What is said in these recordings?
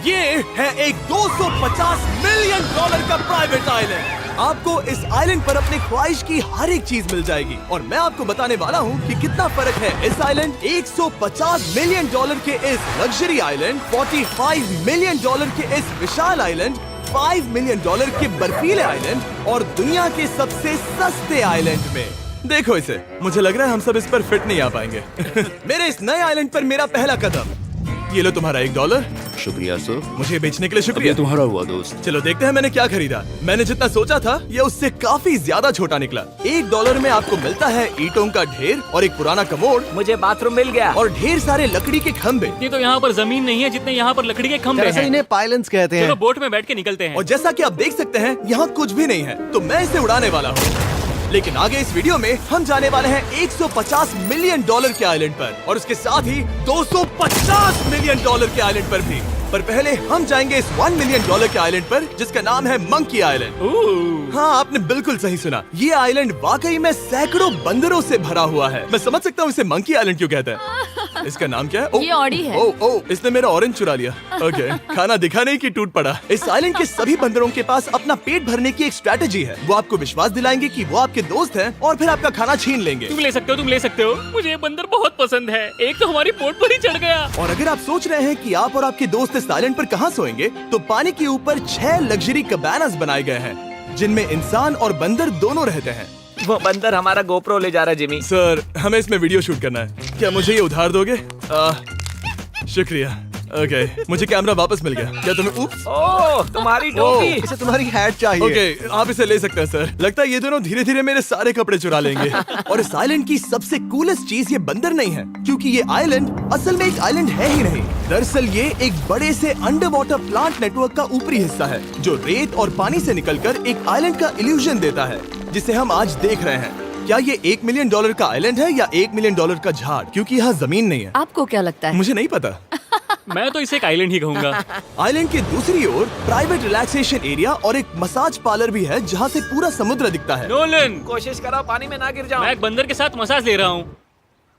ये है एक 250 मिलियन डॉलर का प्राइवेट आइलैंड। आपको इस आइलैंड पर अपनी ख्वाहिश की हर एक चीज मिल जाएगी और मैं आपको बताने वाला हूँ कि कितना फर्क है इस आइलैंड 150 मिलियन डॉलर के इस लग्जरी आइलैंड, 45 मिलियन डॉलर के इस विशाल आइलैंड, 5 मिलियन डॉलर के बर्फीले आइलैंड और दुनिया के सबसे सस्ते आइलैंड में। देखो इसे, मुझे लग रहा है हम सब इस पर फिट नहीं आ पाएंगे। मेरे इस नए आइलैंड पर मेरा पहला कदम। ये लो तुम्हारा $1। शुक्रिया सर। मुझे बेचने के लिए शुक्रिया। ये तुम्हारा हुआ दोस्त। चलो देखते हैं मैंने क्या खरीदा। मैंने जितना सोचा था ये उससे काफी ज्यादा छोटा निकला। $1 में आपको मिलता है ईंटों का ढेर और एक पुराना कमोड। मुझे बाथरूम मिल गया और ढेर सारे लकड़ी के खम्भे। इतनी तो यहाँ पर जमीन नहीं है जितने यहाँ पर लकड़ी के खंभे हैं। इन्हें पाइलन्स कहते चलो हैं। बोट में बैठ के निकलते हैं। और जैसा कि आप देख सकते हैं यहाँ कुछ भी नहीं है, तो मैं इसे उड़ाने वाला हूँ। लेकिन आगे इस वीडियो में हम जाने वाले हैं 150 मिलियन डॉलर के आइलैंड पर और उसके साथ ही 250 मिलियन डॉलर के आइलैंड पर भी। पर पहले हम जाएंगे इस 1 मिलियन डॉलर के आइलैंड पर जिसका नाम है मंकी आइलैंड। हाँ, आपने बिल्कुल सही सुना। ये आइलैंड वाकई में सैकड़ों बंदरों से भरा हुआ है। मैं समझ सकता हूँ इसे मंकी आइलैंड क्यों कहते हैं। इसका नाम क्या है? ये ऑडी है। ओ, इसने मेरा ऑरेंज चुरा लिया। ओके, खाना दिखा नहीं कि टूट पड़ा। इस आइलैंड के सभी बंदरों के पास अपना पेट भरने की एक स्ट्रेटेजी है। वो आपको विश्वास दिलाएंगे कि वो आपके दोस्त हैं और फिर आपका खाना छीन लेंगे। तुम ले सकते हो, तुम ले सकते हो। मुझे ये बंदर बहुत पसंद है। एक तो हमारी बोट पर ही चढ़ गया। और अगर आप सोच रहे हैं कि आप और आपके दोस्त इस आइलैंड पर कहाँ सोएंगे, तो पानी के ऊपर 6 लग्जरी कबानास बनाए गए हैं जिनमें इंसान और बंदर दोनों रहते हैं। वो बंदर हमारा गोप्रो ले जा रहा है जिमी। सर, हमें इसमें वीडियो शूट करना है। क्या मुझे ये उधार दोगे? शुक्रिया। ओके, मुझे कैमरा वापस मिल गया। क्या तुम्हें? उप्स। ओह, तुम्हारी टोपी। इसे तुम्हारी हैट चाहिए। ओके, आप इसे ले सकते हैं सर। लगता है ये दोनों धीरे धीरे मेरे सारे कपड़े चुरा लेंगे। और इस आइलैंड की सबसे कूलेस्ट चीज ये बंदर नहीं है, क्योंकि ये आइलैंड असल में एक आइलैंड है ही नहीं। दरअसल ये एक बड़े से अंडर वाटर प्लांट नेटवर्क का ऊपरी हिस्सा है जो रेत और पानी से निकलकर एक आइलैंड का इल्यूजन देता है जिसे हम आज देख रहे हैं। क्या ये $1 मिलियन का आइलैंड है या $1 मिलियन का झाड़? क्योंकि यहाँ जमीन नहीं है। आपको क्या लगता है? मुझे नहीं पता। मैं तो इसे एक आइलैंड ही कहूँगा। आइलैंड के दूसरी ओर प्राइवेट रिलैक्सेशन एरिया और एक मसाज पार्लर भी है जहाँ से पूरा समुद्र दिखता है। नोलन, कोशिश करो पानी में ना गिर जाओ। मैं एक बंदर के साथ मसाज ले रहा हूँ।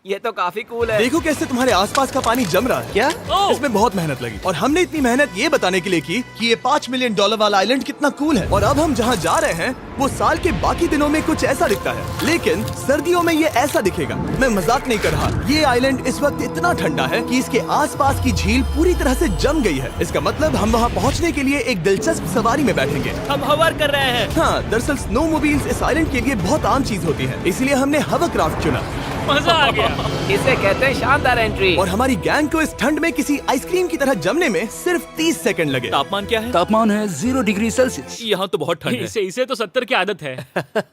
ये तो काफी कूल है। देखो कैसे तुम्हारे आसपास का पानी जम रहा है। क्या? इसमें बहुत मेहनत लगी और हमने इतनी मेहनत ये बताने के लिए की कि ये $5 मिलियन वाला आइलैंड कितना कूल है। और अब हम जहाँ जा रहे हैं वो साल के बाकी दिनों में कुछ ऐसा दिखता है, लेकिन सर्दियों में ये ऐसा दिखेगा। मैं मजाक नहीं कर रहा। ये आइलैंड इस वक्त इतना ठंडा है कि इसके आसपास की झील पूरी तरह से जम गई है। इसका मतलब हम वहाँ पहुँचने के लिए एक दिलचस्प सवारी में बैठेंगे। हम हवर कर रहे हैं। हाँ, दरअसल स्नोमोबाइल्स इस आइलैंड के लिए बहुत आम चीज होती है, इसलिए हमने हवरक्राफ्ट चुना। मजा आ गया। इसे कहते हैं शानदार एंट्री। और हमारी गैंग को इस ठंड में किसी आइसक्रीम की तरह जमने में सिर्फ 30 सेकंड लगे। तापमान क्या है? तापमान है 0 डिग्री सेल्सियस। यहाँ तो बहुत ठंड है। इसे तो 70 की आदत है।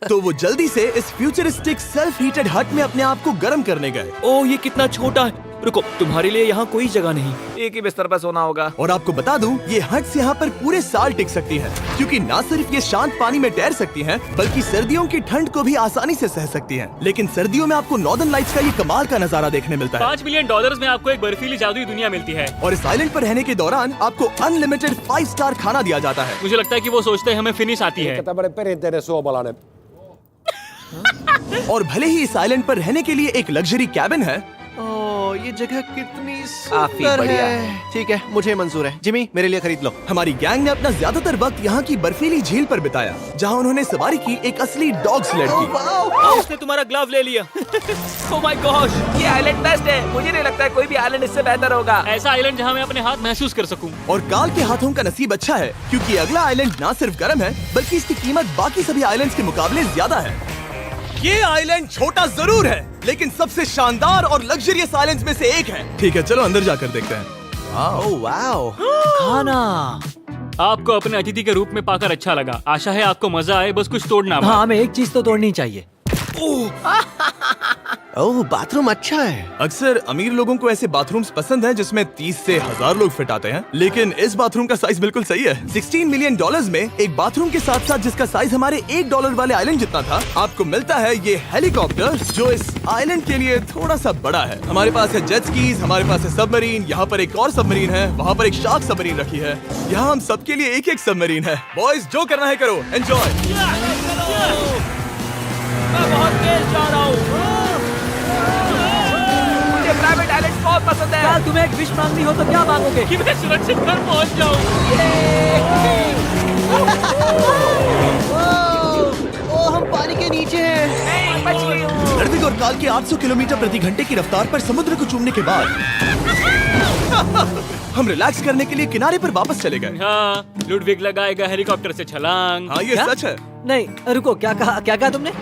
तो वो जल्दी से इस फ्यूचरिस्टिक सेल्फ हीटेड हट में अपने आप को गर्म करने गए। ओह, ये कितना छोटा है। रुको, तुम्हारे लिए यहाँ कोई जगह नहीं। एक ही बिस्तर पर सोना होगा। और आपको बता दूं, ये हट्स यहाँ पर पूरे साल टिक सकती है, क्योंकि न सिर्फ ये शांत पानी में तैर सकती हैं, बल्कि सर्दियों की ठंड को भी आसानी से सह सकती हैं। लेकिन सर्दियों में आपको नॉर्दर्न लाइट्स का ये कमाल का नजारा देखने मिलता है। $5 मिलियन में आपको एक बर्फीली जादुई दुनिया मिलती है। और इस आइलैंड पर रहने के दौरान आपको अनलिमिटेड 5 स्टार खाना दिया जाता है। मुझे लगता है कि वो सोचते हैं हमें फिनिश आती है। और भले ही इस आइलैंड पर रहने के लिए एक लग्जरी कैबिन है, ओह, ये जगह कितनी काफी सुंदर बढ़िया है। ठीक है, मुझे मंजूर है। जिमी, मेरे लिए खरीद लो। हमारी गैंग ने अपना ज्यादातर वक्त यहाँ की बर्फीली झील पर बिताया, जहाँ उन्होंने सवारी की एक असली डॉग स्लेड की। उसने तुम्हारा ग्लव ले लिया। ओह माय गॉश, ये आइलैंड बेस्ट है। मुझे नहीं लगता है कोई भी आइलैंड इससे बेहतर होगा। ऐसा आइलैंड जहाँ मैं अपने हाथ महसूस कर सकूं। और काल के हाथों का नसीब अच्छा है, क्योंकि अगला आइलैंड न सिर्फ गर्म है, बल्कि इसकी कीमत बाकी सभी आइलैंड्स के मुकाबले ज्यादा है। ये आइलैंड छोटा जरूर है, लेकिन सबसे शानदार और लग्जरियस आइलैंड्स में से एक है। ठीक है, चलो अंदर जाकर देखते हैं। ओह वाओ, खाना। आपको अपने अतिथि के रूप में पाकर अच्छा लगा। आशा है आपको मजा आए, बस कुछ तोड़ना मत। हाँ, हमें एक चीज तो तोड़नी चाहिए। ओह, बाथरूम अच्छा है। अक्सर अमीर लोगों को ऐसे बाथरूम्स पसंद हैं जिसमें 30 से 1000 लोग फिट आते हैं, लेकिन इस बाथरूम का साइज बिल्कुल सही है। $16 मिलियन में एक बाथरूम के साथ साथ जिसका साइज हमारे $1 वाले आइलैंड जितना था, आपको मिलता है ये हेलीकॉप्टर, जो इस आइलैंड के लिए थोड़ा सा बड़ा है। हमारे पास है जेट स्कीज, हमारे पास है सबमरीन, यहाँ पर एक और सबमरीन है, वहाँ पर एक शार्क सबमरीन रखी है। यहाँ हम सबके लिए एक एक सबमरीन है। बॉयज, जो करना है करो, एंजॉय। मैं बहुत तेज जा रहा हूँ। मुझे प्राइवेट आइलैंड बहुत पसंद है। यार तुम्हें एक विश मांगनी हो तो क्या मांगोगे? कि मैं सुरक्षित घर पहुंच जाऊं। ओ हम पानी के नीचे हैं। नहीं, बच गई हूँ। ऋत्विक और काल के 800 किलोमीटर प्रति घंटे की रफ्तार पर समुद्र को चूमने के बाद हम रिलैक्स करने के लिए किनारे पर वापस चले गए। हाँ, लुडविग लगाएगा हेलीकॉप्टर से छलांग। हाँ ये क्या? सच है। नहीं रुको, क्या कहा तुमने?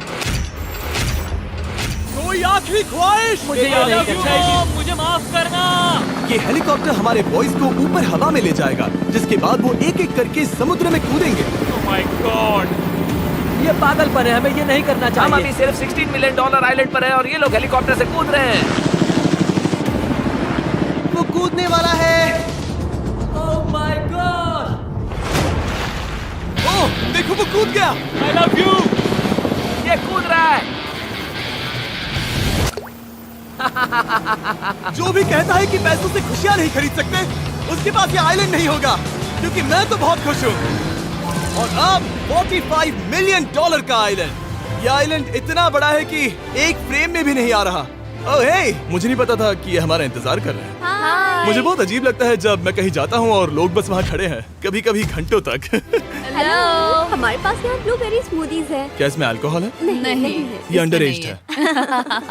कोई आखिरी ख्वाहिश? मुझे ये नहीं करना चाहिए। मुझे माफ करना। ये हेलीकॉप्टर हमारे बॉयज को ऊपर हवा में ले जाएगा, जिसके बाद वो एक एक करके समुद्र में कूदेंगे। Oh my God! ये पागलपन है, हमें ये नहीं करना हम अभी चाहिए। सिर्फ $16 मिलियन आइलैंड पर है और ये लोग हेलीकॉप्टर से कूद रहे हैं। वो कूदने वाला है। Oh my God! ओह देखो वो कूद गया। I love you. ये कूद रहा है। जो भी कहता है कि पैसों से खुशियां नहीं खरीद सकते, उसके पास ये आइलैंड नहीं होगा, क्योंकि मैं तो बहुत खुश हूँ। और अब $45 मिलियन का आइलैंड। ये आइलैंड इतना बड़ा है कि एक फ्रेम में भी नहीं आ रहा। ओह हे, मुझे नहीं पता था कि ये हमारा इंतजार कर रहे हैं। मुझे बहुत अजीब लगता है जब मैं कहीं जाता हूँ और लोग बस वहाँ खड़े हैं, कभी कभी घंटों तक। हेलो, हमारे पास यहाँ ब्लूबेरी स्मूदीज है। क्या इसमें अल्कोहल है? नहीं ये अंडर एज्ड है।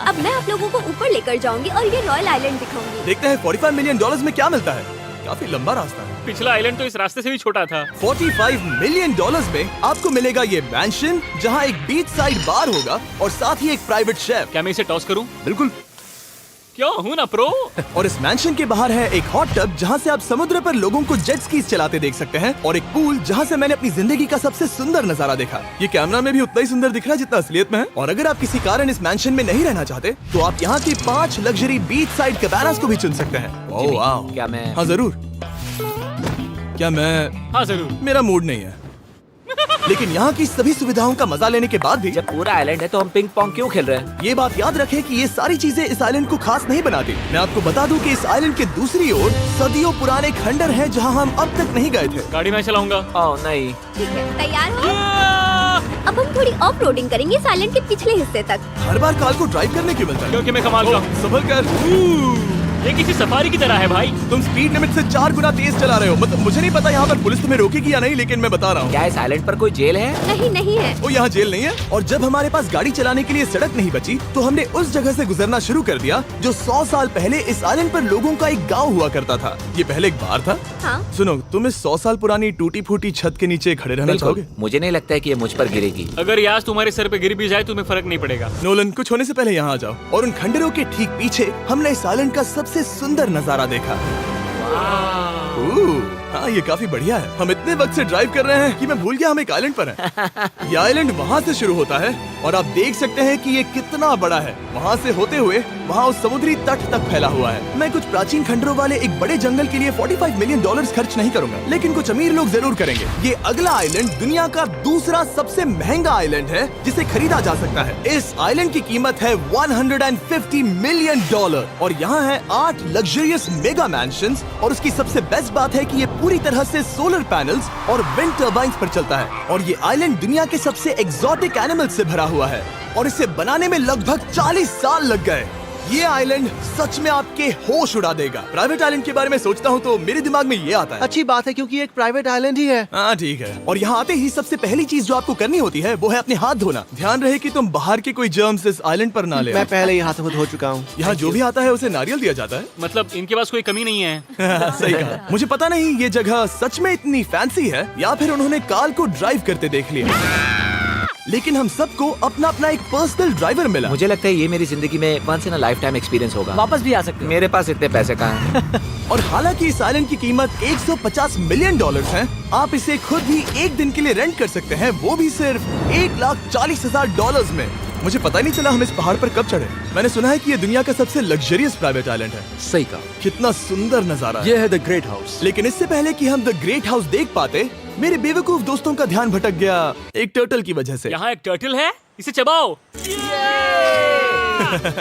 अब मैं आप लोगों को ऊपर लेकर जाऊंगी और ये रॉयल आइलैंड दिखाऊंगी। देखते हैं $45 मिलियन में क्या मिलता है। काफी लंबा रास्ता है। पिछला आइलैंड तो इस रास्ते से भी छोटा था। $45 मिलियन में आपको मिलेगा ये मैंशन, जहाँ एक बीच साइड बार होगा और साथ ही एक प्राइवेट शेफ। क्या मैं इसे टॉस करूं? बिल्कुल। क्यों हूं ना प्रो। और इस मैंशन के बाहर है एक हॉट टब, जहाँ से आप समुद्र पर लोगों को जेट स्कीज चलाते देख सकते हैं, और एक पूल जहाँ से मैंने अपनी जिंदगी का सबसे सुंदर नजारा देखा। ये कैमरा में भी उतना ही सुंदर दिख रहा है जितना असलियत में है। और अगर आप किसी कारण इस मैंशन में नहीं रहना चाहते, तो आप यहाँ की 5 लग्जरी बीच साइड कैबानास को भी चुन सकते हैं। ओह वाह। क्या मैं हाँ जरूर। क्या मैं? हाँ जरूर। मेरा मूड नहीं है। लेकिन यहाँ की सभी सुविधाओं का मजा लेने के बाद भी जब पूरा आइलैंड है तो हम पिंग पोंग क्यों खेल रहे हैं? ये बात याद रखें कि ये सारी चीजें इस आइलैंड को खास नहीं बनाती। मैं आपको बता दूं कि इस आइलैंड के दूसरी ओर सदियों पुराने खंडर हैं, जहां हम अब तक नहीं गए थे। गाड़ी मैं चलाऊंगा। ओह नहीं। ठीक है, तैयार हो? अब हम थोड़ी ऑफ रोडिंग करेंगे इस आइलैंड के पिछले हिस्से तक। हर बार कार को ड्राइव करने क्यों मिलता है? क्योंकि मैं कमाल का हूं। संभल कर। ये किसी सफारी की तरह है भाई। तुम स्पीड लिमिट से 4 गुना तेज चला रहे हो। मतलब मुझे नहीं पता यहाँ पर पुलिस तुम्हें रोकेगी या नहीं, लेकिन मैं बता रहा हूँ। क्या इस आइलैंड पर कोई जेल है? नहीं है। वो यहाँ जेल नहीं है। और जब हमारे पास गाड़ी चलाने के लिए सड़क नहीं बची, तो हमने उस जगह से गुजरना शुरू कर दिया जो 100 साल पहले इस आइलैंड पर लोगों का एक गाँव हुआ करता था। ये पहले एक बार था। हाँ। सुनो, तुम इस 100 साल पुरानी टूटी फूटी छत के नीचे खड़े रहना बिल्कुल। चाहोगे? मुझे नहीं लगता है कि ये मुझ पर गिरेगी। अगर ये आज तुम्हारे सर पे गिर भी जाए तुम्हें फर्क नहीं पड़ेगा। नोलन, कुछ होने से पहले यहाँ आ जाओ। और उन खंडरों के ठीक पीछे हमने इस आइलैंड का सबसे सुंदर नजारा देखा। हाँ, ये काफी बढ़िया है। हम इतने वक्त से ड्राइव कर रहे हैं कि मैं भूल गया हम एक आइलैंड पर हैं। ये आइलैंड वहाँ से शुरू होता है और आप देख सकते हैं कि ये कितना बड़ा है। वहाँ से होते हुए वहाँ उस समुद्री तट तक फैला हुआ है। मैं कुछ प्राचीन खंडरों वाले एक बड़े जंगल के लिए $45 मिलियन खर्च नहीं करूंगा, लेकिन कुछ अमीर लोग जरूर करेंगे। ये अगला आइलैंड दुनिया का दूसरा सबसे महंगा आइलैंड है जिसे खरीदा जा सकता है। इस आइलैंड की कीमत है $150 मिलियन और यहाँ है 8 लग्जरियस मेगा मैंशंस। और उसकी सबसे बेस्ट बात है कि ये पूरी तरह से सोलर पैनल्स और विंड टर्बाइन्स पर चलता है। और ये आइलैंड दुनिया के सबसे एक्सोटिक एनिमल्स से भरा हुआ है और इसे बनाने में लगभग 40 साल लग गए। ये आइलैंड सच में आपके होश उड़ा देगा। प्राइवेट आइलैंड के बारे में सोचता हूँ तो मेरे दिमाग में ये आता है। अच्छी बात है क्योंकि एक प्राइवेट आइलैंड ही है। हाँ ठीक है। और यहाँ आते ही सबसे पहली चीज जो आपको करनी होती है वो है अपने हाथ धोना। ध्यान रहे कि तुम बाहर के कोई जर्म्स इस आइलैंड पर ना ले। मैं पहले ही हाथों धो चुका हूँ। यहाँ जो भी आता है उसे नारियल दिया जाता है। मतलब इनके पास कोई कमी नहीं है। सही कहा। मुझे पता नहीं ये जगह सच में इतनी फैंसी है या फिर उन्होंने कार को ड्राइव करते देख लिया, लेकिन हम सबको अपना अपना एक पर्सनल ड्राइवर मिला। मुझे लगता है ये मेरी जिंदगी में once in a life time experience होगा। वापस भी आ सकते हो। मेरे पास इतने पैसे कहाँ हैं? और हालांकि इस आइलैंड की कीमत $150 मिलियन है, आप इसे खुद भी एक दिन के लिए रेंट कर सकते हैं, वो भी सिर्फ $1,40,000 में। मुझे पता ही नहीं चला हम इस पहाड़ पर कब चढ़े। मैंने सुना है कि ये दुनिया का सबसे लग्जरियस प्राइवेट आइलैंड है। सही कहा। कितना सुंदर नजारा है। ये है द ग्रेट हाउस। लेकिन इससे पहले कि हम द ग्रेट हाउस देख पाते, मेरे बेवकूफ दोस्तों का ध्यान भटक गया एक टर्टल की वजह से। यहाँ एक टर्टल है, इसे चबाओ।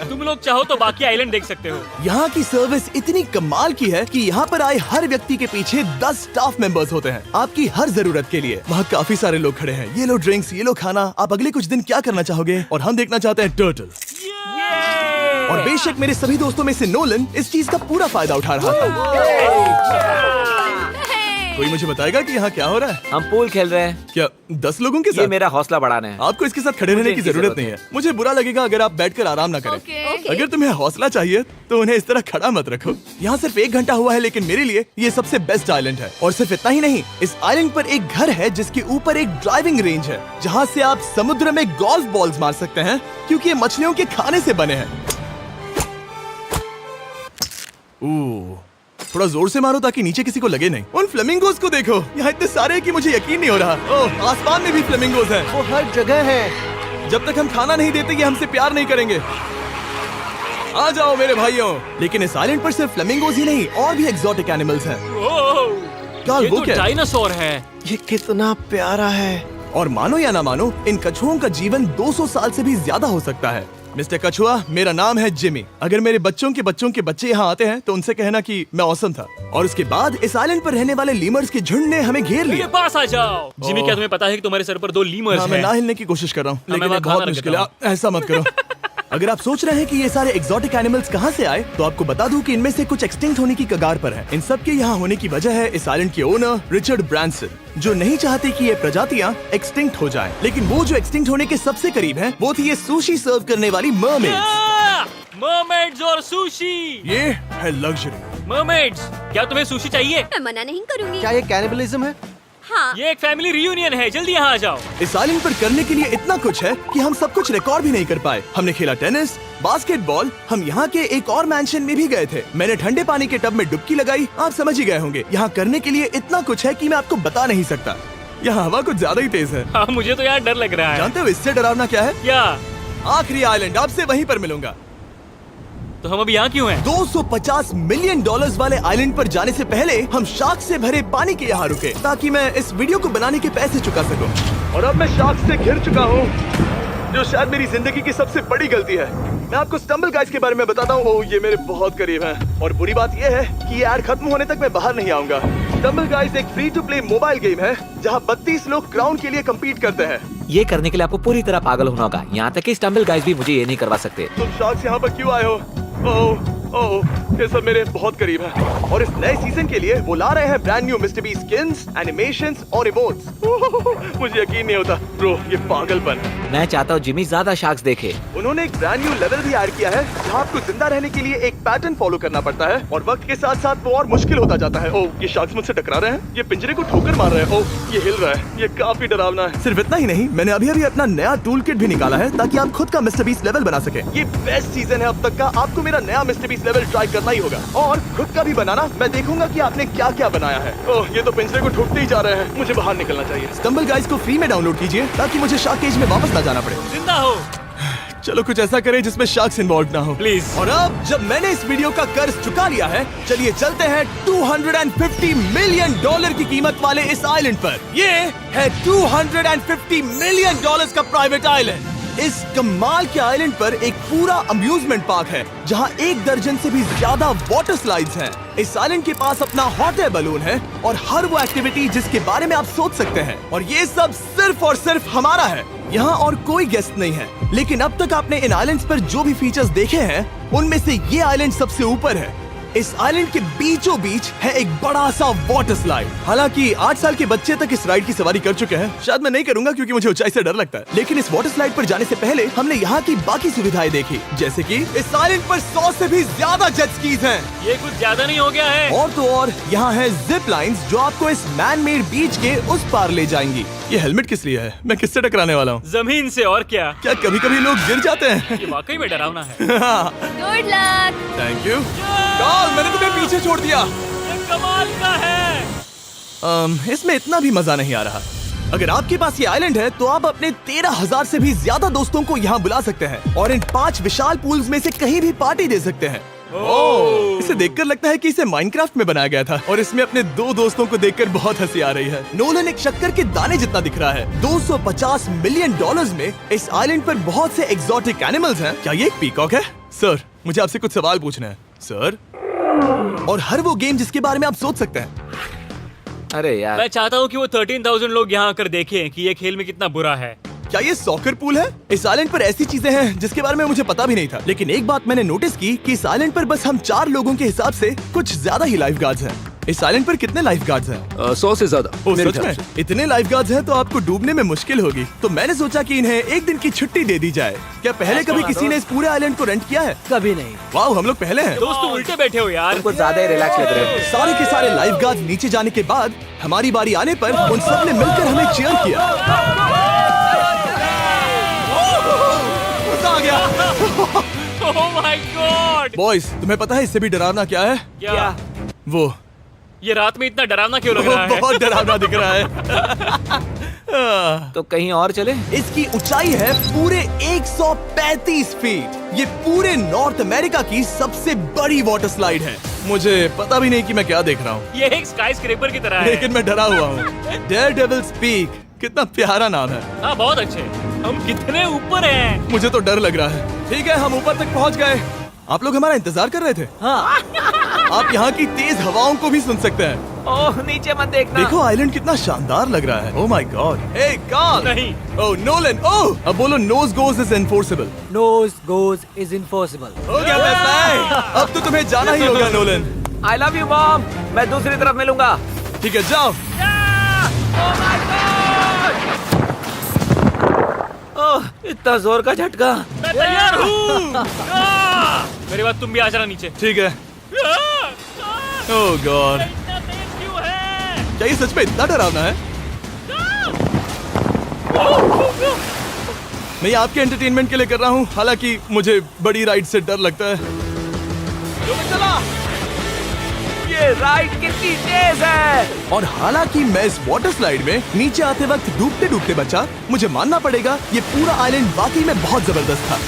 तुम लोग चाहो तो बाकी आइलैंड देख सकते हो। यहाँ की सर्विस इतनी कमाल की है कि यहाँ पर आए हर व्यक्ति के पीछे 10 स्टाफ मेंबर्स होते हैं आपकी हर जरूरत के लिए। वहाँ काफी सारे लोग खड़े हैं। ये लो ड्रिंक्स, ये लो खाना। आप अगले कुछ दिन क्या करना चाहोगे? और हम देखना चाहते हैं टर्टल। और बेशक मेरे सभी दोस्तों में से नोलन इस चीज का पूरा फायदा उठा रहा था। कोई मुझे बताएगा कि यहाँ क्या हो रहा है? हम पूल खेल रहे हैं। क्या 10 लोगों के ये साथ? मेरा हौसला बढ़ाना है। आपको इसके साथ खड़े रहने की इनकी जरूरत नहीं है। मुझे बुरा लगेगा अगर आप बैठकर आराम ना करें। अगर तुम्हें हौसला चाहिए तो उन्हें इस तरह खड़ा मत रखो। यहाँ सिर्फ 1 घंटा हुआ है, लेकिन मेरे लिए ये सबसे बेस्ट आइलैंड है। और सिर्फ इतना ही नहीं, इस आइलैंड पर एक घर है जिसके ऊपर एक ड्राइविंग रेंज है, जहाँ से आप समुद्र में गोल्फ बॉल्स मार सकते हैं, क्योंकि ये मछलियों के खाने से बने हैं। थोड़ा जोर से मारो ताकि नीचे किसी को लगे नहीं। उन फ्लेमिंगोज को देखो, यहाँ इतने सारे हैं कि मुझे यकीन नहीं हो रहा। ओह, आसमान में भी फ्लेमिंगोज हैं। वो हर जगह है। जब तक हम खाना नहीं देते ये हमसे प्यार नहीं करेंगे। आ जाओ मेरे भाइयों। लेकिन इस आइलैंड पर सिर्फ फ्लेमिंगोज ही नहीं, और भी एक्सोटिक एनिमल्स हैं। काल, ये वो तो क्या है? डायनासोर है। ये कितना प्यारा है। और मानो या ना मानो, इन कछुओं का जीवन 200 साल से भी ज्यादा हो सकता है। मिस्टर कछुआ, मेरा नाम है जिमी। अगर मेरे बच्चों के बच्चे यहाँ आते हैं तो उनसे कहना कि मैं औसम था। और उसके बाद इस आइलैंड पर रहने वाले लीमर्स के झुंड ने हमें घेर मेरे लिया। पास आ जाओ। जिमी, क्या तुम्हें पता है कि तुम्हारे सर पर 2 लीमर्स हाँ, मैं हैं? ना हिलने की कोशिश कर रहा हूँ, मैं लेकिन वहाँ ये बहुत खाना मुश्किल है। रख ऐसा मत करो। अगर आप सोच रहे हैं कि ये सारे एक्सोटिक एनिमल्स कहाँ से आए, तो आपको बता दूं कि इनमें से कुछ एक्सटिंक्ट होने की कगार पर हैं। इन सब के यहाँ होने की वजह है इस आइलैंड के ओनर रिचर्ड ब्रांसन, जो नहीं चाहते कि ये प्रजातियाँ एक्सटिंक्ट हो जाएं। लेकिन वो जो एक्सटिंक्ट होने के सबसे करीब हैं, वो थी ये सुशी सर्व करने वाली मरमेड्स। मरमेड्स और सुशी। ये है लग्जरी। मरमेड्स, क्या तुम्हें सुशी चाहिए? मैं मना नहीं करूंगी। क्या ये कैनिबलिज्म है? हाँ। ये एक फैमिली रियूनियन है, जल्दी यहाँ आ जाओ। इस आइलैंड पर करने के लिए इतना कुछ है कि हम सब कुछ रिकॉर्ड भी नहीं कर पाए। हमने खेला टेनिस, बास्केटबॉल, हम यहाँ के एक और मैंशन में भी गए थे। मैंने ठंडे पानी के टब में डुबकी लगाई। आप समझ ही गए होंगे, यहाँ करने के लिए इतना कुछ है कि मैं आपको बता नहीं सकता। यहाँ हवा कुछ ज्यादा ही तेज है। हाँ, मुझे तो यार डर लग रहा है। जानते हो इससे डरावना क्या है? क्या? आखिरी आइलैंड, आपसे वहीं पर मिलूंगा। तो हम अभी यहाँ क्यों हैं? $250 मिलियन वाले आइलैंड पर जाने से पहले हम शार्क से भरे पानी के यहाँ रुके, ताकि मैं इस वीडियो को बनाने के पैसे चुका सकूं। और अब मैं शार्क से घिर चुका हूँ, जो शायद मेरी जिंदगी की सबसे बड़ी गलती है। मैं आपको स्टम्बल गाइज के बारे में बताता हूँ। ओह, ये मेरे बहुत करीब हैं। और बुरी बात यह है कि ये ऐड खत्म होने तक मैं बाहर नहीं आऊंगा। स्टम्बल गाइज एक free to play mobile game है, जहाँ 32 लोग क्राउन के लिए कम्पीट करते हैं। ये करने के लिए आपको पूरी तरह पागल होना होगा। यहाँ तक कि स्टम्बल गाइज भी मुझे ये नहीं करवा सकते। तुम शार्क्स यहाँ पर क्यों आए हो? ओह, ये सब मेरे बहुत करीब है। और इस नए सीजन के लिए वो ला रहे हैं brand new mister beast skins, animations और इमोट्स। मुझे यकीन नहीं होता ब्रो, ये पागलपन। मैं चाहता हूँ जिमी ज्यादा शार्क्स देखे। उन्होंने एक ब्रांड न्यू लेवल भी ऐड किया है, जहाँ आपको जिंदा रहने के लिए एक पैटर्न फॉलो करना पड़ता है, और वक्त के साथ साथ वो और मुश्किल होता जाता है। ओह, ये शार्क्स मुझसे टकरा रहे हैं, ये पिंजरे को ठोकर मार रहे हैं। ओह, ये हिल रहा है, ये काफी डरावना है। सिर्फ इतना ही नहीं, मैंने अभी अपना नया टूल किट भी निकाला है, ताकि आप खुद का मिस्टर बीस्ट लेवल बना सके। ये बेस्ट सीजन है अब तक का। आपको मेरा नया मिस्टर बीस्ट लेवल ट्राई करना ही होगा, और खुद का भी बनाना। मैं देखूंगा कि आपने क्या क्या बनाया है। ओह, ये तो पिंजरे को ठोकते ही जा रहे हैं। मुझे बाहर निकलना चाहिए। स्टम्बल गाइज को फ्री में डाउनलोड कीजिए, ताकि मुझे शार्क केज में वापस ना जाना पड़े। जिंदा हो। चलो कुछ ऐसा करें जिसमें शार्क्स इन्वॉल्व ना हो, प्लीज। और अब जब मैंने इस वीडियो का कर्ज चुका लिया है, चलिए चलते हैं $250 मिलियन की कीमत वाले इस आइलैंड पर। ये है $250 मिलियन का प्राइवेट आइलैंड। इस कमाल के आइलैंड पर एक पूरा अम्यूजमेंट पार्क है, जहां 1 दर्जन से भी ज्यादा वाटर स्लाइड्स हैं। इस आइलैंड के पास अपना हॉट एयर बलून है, और हर वो एक्टिविटी जिसके बारे में आप सोच सकते हैं। और ये सब सिर्फ और सिर्फ हमारा है। यहाँ और कोई गेस्ट नहीं है। लेकिन अब तक आपने इन आइलैंड्स पर जो भी फीचर्स देखे हैं, उनमें से ये आइलैंड सबसे ऊपर है। इस आइलैंड के बीचों बीच है एक बड़ा सा वाटर स्लाइड। हालांकि 8 साल के बच्चे तक इस राइड की सवारी कर चुके हैं। शायद मैं नहीं करूंगा क्योंकि मुझे ऊंचाई से डर लगता है। लेकिन इस वाटर स्लाइड पर जाने से पहले हमने यहाँ की बाकी सुविधाएं देखी, जैसे कि इस आइलैंड पर 100 से भी ज्यादा जेट स्कीज हैं। ये कुछ ज्यादा नहीं हो गया है? और तो और यहाँ है जिप लाइन्स, जो आपको इस मैन मेड बीच के उस पार ले जाएंगी। ये हेलमेट किस लिए है? मैं किससे टकराने वाला हूँ? जमीन से, और क्या? क्या कभी कभी लोग गिर जाते हैं? ये वाकई में डरावना है। Good luck. Thank you. Carl, मैंने तुम्हें पीछे छोड़ दिया। ये कमाल का है। इसमें इतना भी मजा नहीं आ रहा। अगर आपके पास ये आइलैंड है, तो आप अपने 13,000 से भी ज्यादा दोस्तों को यहाँ बुला सकते हैं, और इन 5 विशाल पूल्स में से कहीं भी पार्टी दे सकते हैं। ओह, इसे देखकर लगता है कि इसे माइनक्राफ्ट में बनाया गया था, और इसमें अपने 2 दोस्तों को देखकर बहुत हंसी आ रही है। नोलन एक शक्कर के दाने जितना दिख रहा है। $250 मिलियन में इस आइलैंड पर बहुत से एक्सोटिक एनिमल्स हैं। क्या ये एक पीकॉक है? सर, मुझे आपसे कुछ सवाल पूछना है सर। और हर वो गेम जिसके बारे में आप सोच सकते हैं। अरे यार, मैं चाहता हूँ कि वो 13,000 लोग यहाँ आकर देखें कि ये खेल में कितना बुरा है। क्या ये सॉकर पूल है? इस आइलैंड पर ऐसी चीजें हैं जिसके बारे में मुझे पता भी नहीं था, लेकिन एक बात मैंने नोटिस की कि इस आइलैंड पर बस हम 4 लोगों के हिसाब से कुछ ज्यादा ही लाइफ गार्ड्स हैं। इस आइलैंड पर कितने लाइफ गार्ड्स हैं? 100 से ज्यादा ओ, मेरे सच ख्याल में? से। इतने लाइफ गार्ड्स हैं तो आपको डूबने में मुश्किल होगी। तो मैंने सोचा कि इन्हें एक दिन की छुट्टी दे दी जाए। क्या पहले कभी किसी ने इस पूरे आइलैंड को रेंट किया है? कभी नहीं। वाह, हम लोग पहले हैं। दोस्त तुम उल्टे बैठे हो यार। कुछ ज्यादा ही रिलैक्स लग रहे हो। सारे के सारे लाइफ गार्ड्स नीचे जाने के बाद हमारी बारी आने पर उन सब ने मिलकर हमें चीयर किया। मजा आ गया। ओह माय गॉड। बॉयज, तुम्हें पता है इससे भी डरावना क्या है? क्या? वो ये रात में इतना डरावना क्यों लग रहा है? बहुत डरावना दिख रहा है। तो कहीं और चले? इसकी ऊंचाई है पूरे 135 फीट। ये पूरे नॉर्थ अमेरिका की सबसे बड़ी वाटर स्लाइड है। मुझे पता भी नहीं कि मैं क्या देख रहा हूँ, ये एक स्काई स्क्रेपर की तरह है। लेकिन मैं डरा हुआ हूँ। डेयरडेविल्स पीक, कितना प्यारा नाम है। हाँ बहुत अच्छे। हम कितने ऊपर हैं। मुझे तो डर लग रहा है। ठीक है, हम ऊपर तक पहुँच गए। आप लोग हमारा इंतजार कर रहे थे। हाँ। आप यहाँ की तेज हवाओं को भी सुन सकते हैं। ओह नीचे मत देखना। देखो आइलैंड कितना शानदार लग रहा है। Oh my God. Hey Carl. नहीं। Oh Nolan. ओह, अब बोलो nose goes is enforceable. Nose goes is enforceable. हो गया फैसला। अब तो तुम्हें जाना ही होगा Nolan. I love you mom. मैं दूसरी तरफ मिलूंगा। ठीक है, जाओ। ओह इतना जोर का झटका। मैं तैयार हूँ। मेरे बाद तुम भी आ जाना नीचे। ठीक है। ओह गॉड, इतना तेज क्यों है? क्या ये सच में इतना डरावना है? मैं ये आपके एंटरटेनमेंट के लिए कर रहा हूँ, हालांकि मुझे बड़ी राइड से डर लगता है। चला। ये राइड कितनी तेज है। और हालांकि मैं इस वाटर स्लाइड में नीचे आते वक्त डूबते डूबते बचा, मुझे मानना पड़ेगा ये पूरा आइलैंड वाकई में बहुत जबरदस्त था।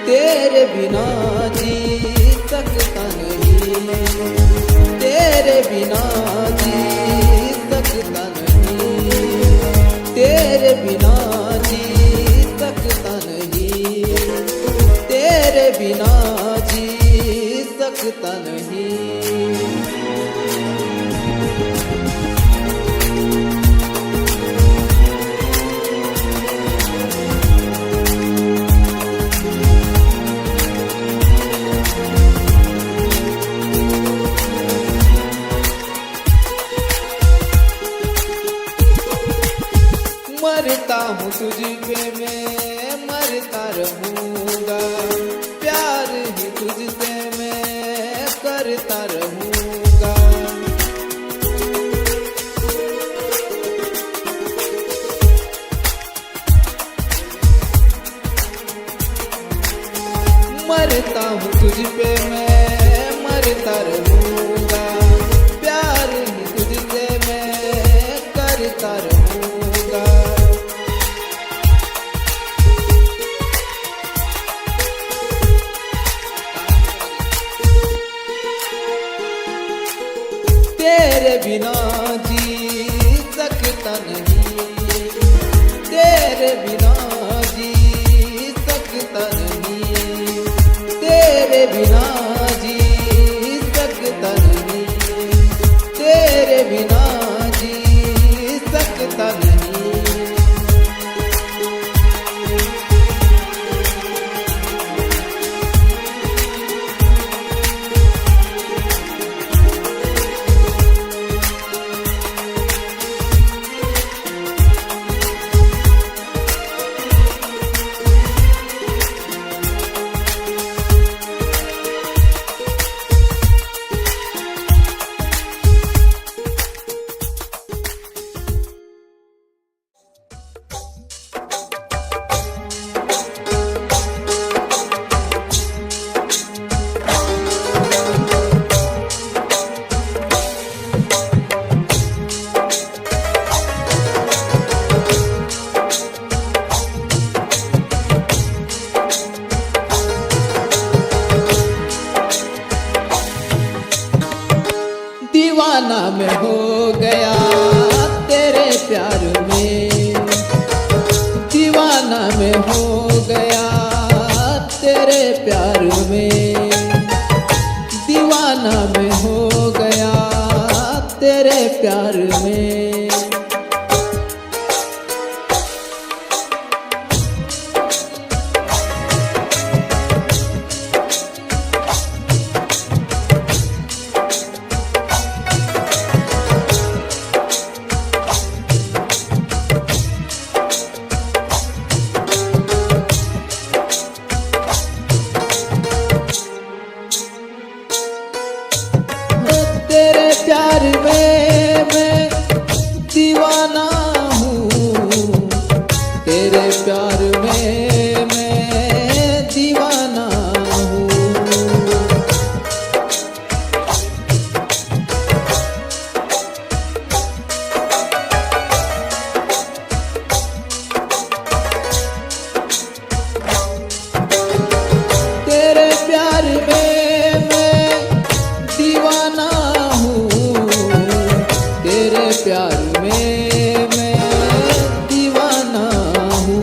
तेरे बिना जी सकता नहीं, तेरे बिना जी सकता नहीं, तेरे बिना जी सकता नहीं, तेरे बिना जी सकता सकता नहीं। मरता हूँ तुझ पे मैं मरता रहूँगा, प्यार ही तुझसे मैं करता रहूँगा। मरता हूँ तुझ पे मैं मरता रहूँगा, प्यार ही तुझसे मैं करता रहूँगा। तेरे बिना जी सकता नहीं, तेरे बिना जी सकता नहीं, तेरे बिना जी सकता नहीं, तेरे बिना जी सकता नहीं। दीवाना मैं हो गया तेरे प्यार में, दीवाना मैं हो गया तेरे प्यार में, दीवाना मैं हो गया तेरे प्यार में। तेरे प्यार में मैं दीवाना हूँ, तेरे प्यार में मैं दीवाना हूँ। तेरे प्यार में मैं दीवाना हूँ, तेरे प्यार में मैं दीवाना हूँ।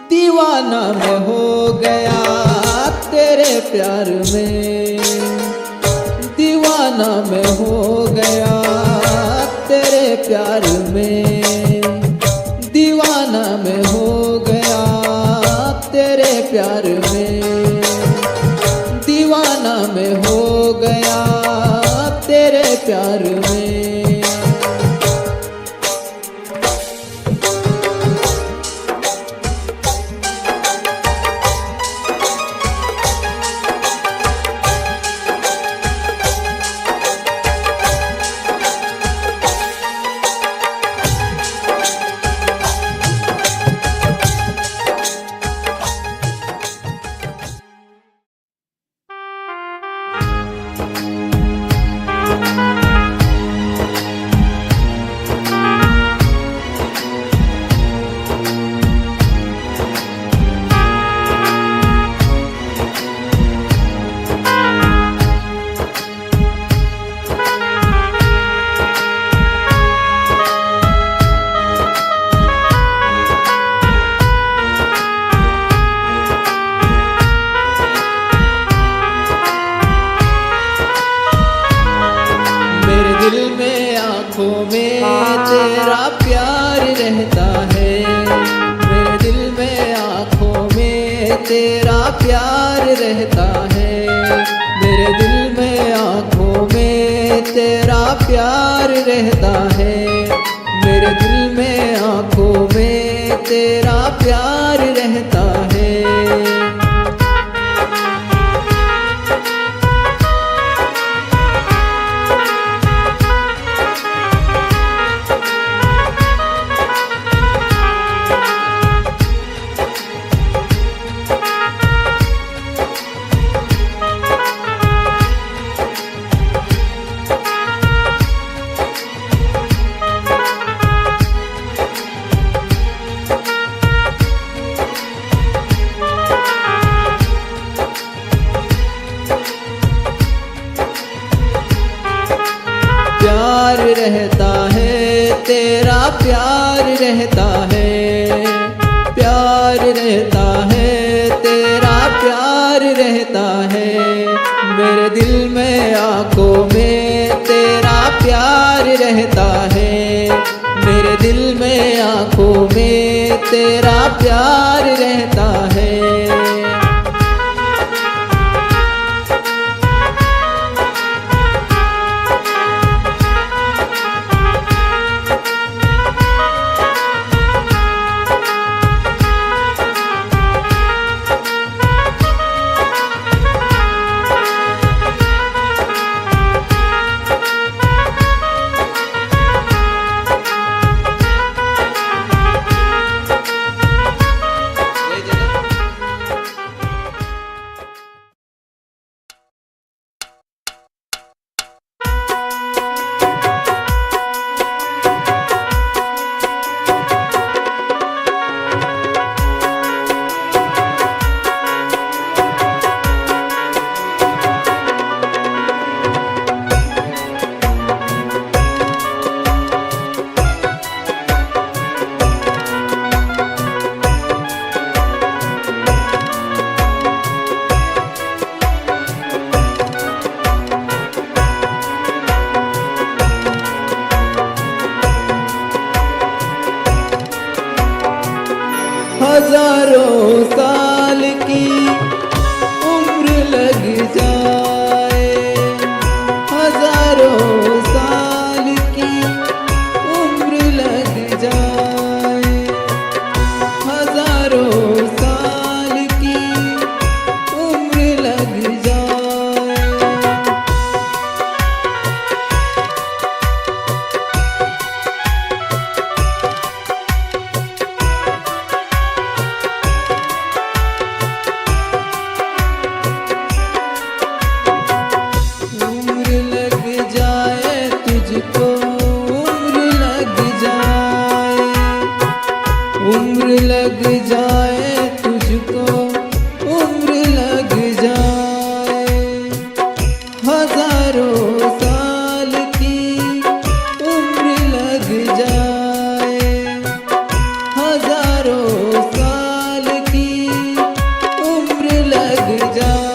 दीवाना मैं हो गया तेरे प्यार में, दीवाना मैं हो गया तेरे प्यार में, दीवाना मैं हो गया तेरे प्यार में, दीवाना मैं हो गया तेरे प्यार में। तेरा प्यार रहता है, मेरे दिल में आँखों में तेरा प्यार रहता है, मेरे दिल में आँखों में तेरा प्यार रहता है। प्यार रहता है तेरा प्यार रहता है, प्यार रहता है तेरा प्यार रहता है, मेरे दिल में आँखों में तेरा प्यार रहता है, मेरे दिल में आँखों में तेरा प्यार रहता है। हजारों साल की उम्र लग जाए, हजारों साल की उम्र लग जाए, हजारों साल की उम्र लग जाए। उम्र लग जाए तुझको, उम्र लग जाए, उम्र लग जाए तुझको, उम्र लग जाए, हजारों साल की उम्र लग जाए, हजारों साल की उम्र लग जाए।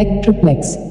Electroplex.